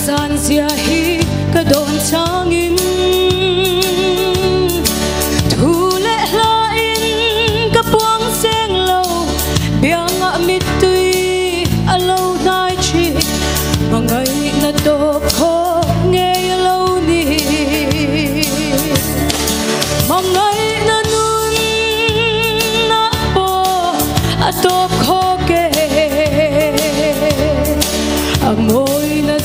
san zia hi ka don changin thu le la in ka puang seng lo biang a mit tui a lo nai chi mangai na to kho nge lo ni mangai na nun na po a to kho ke amoi na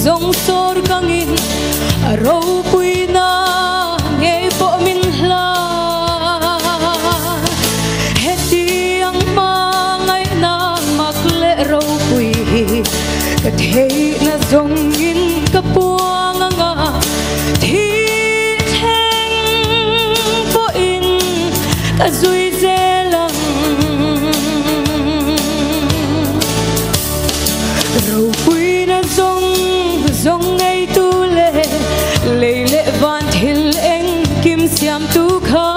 zong sor kangin aro pui na nge po min hla heti ang mangai na makle ro pui ka thei na zong in ka puang nga thi theng po in ka zui zelang ro pui na zong ngay tu le le van thil eng kim siam tu kha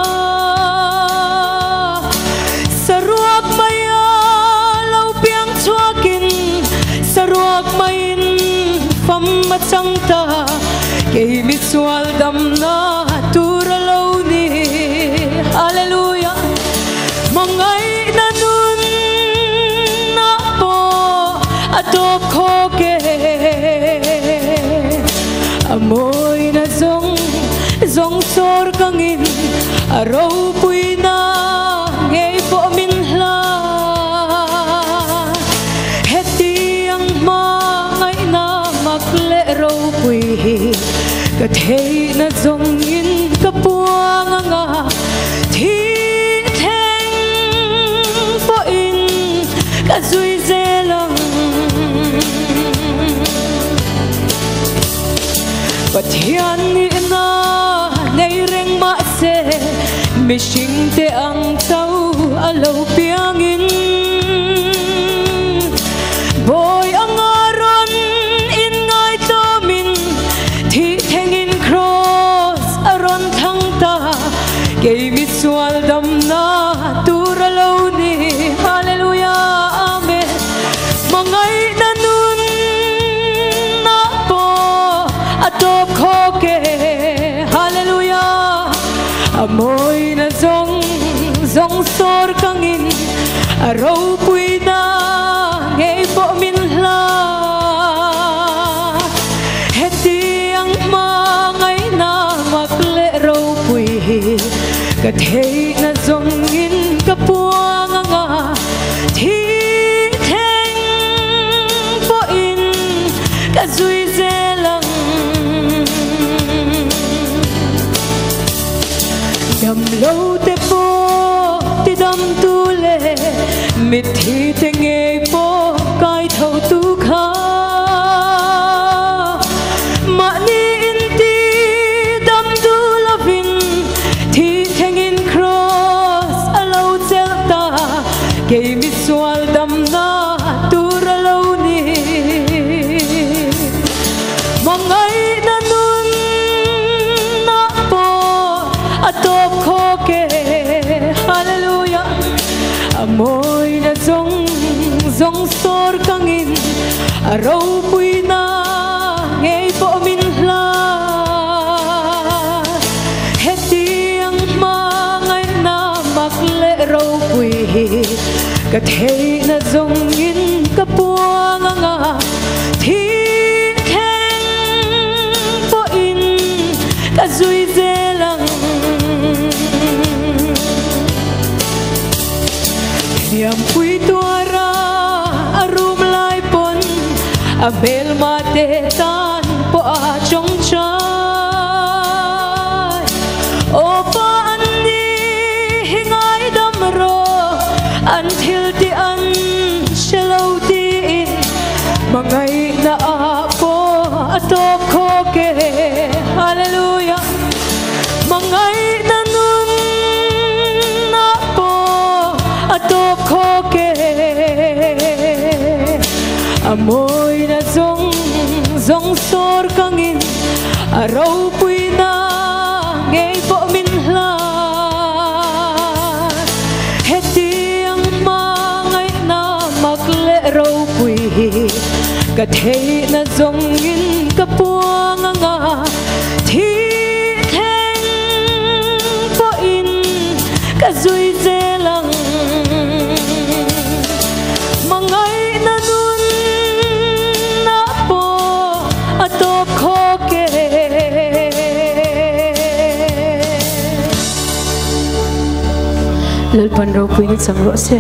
saruak maya lo piang chuakin saruak main fam ma chang ta ke mi swal dam na tur lo ni hallelujah mangai na nun na po atop kho ke amoy na zong sor kangin aro pui na ngei po min hla heti ang mangai na makle ro pui ka thei na zong in ka puang nga thi theng po in ka zui zelang pathian ni na nei reng ma se mishing te ang tau alo piangin boy ang aron in ngai to min thi thengin cross aron thang ta ke mi swal dam na tur alo ni hallelujah amen mangai na nun na po atop kho ke hallelujah amoy na zong sor kangin aro pui na ngei po min hla heti ang mangai na makle ro pui ka thei na zong in ka puang nga thi theng po in ka zui zelang dam lo te po ti dam tu le mit thi te nge po kai thau tu kha ma ni in ti dam tu lovin thi theng in cross alo chel ta ke mi swal dam na tur alo ni mangai na nun na po atop kho ke hallelujah amoy na zong sor kangin aro pui na ngei po min hla heti ang mangai na makle ro pui ka thei na zong in ka puang nga thi theng po in ka zui zelang Yam pui tuara arum lai pon abel mate tan po a chong chai o pa ani hingai dam ro until ti an shelo ti in mangai na a po atop kho ke hallelujah mangai na nun na amoy na zong sor kangin araw puy na ngay po minhla heti ang mangay na magle raw puy kathay na zongin kapuang nga thi theng po in kazuy zelang mangay na nun na po atop koke lalpan raw po init sang rose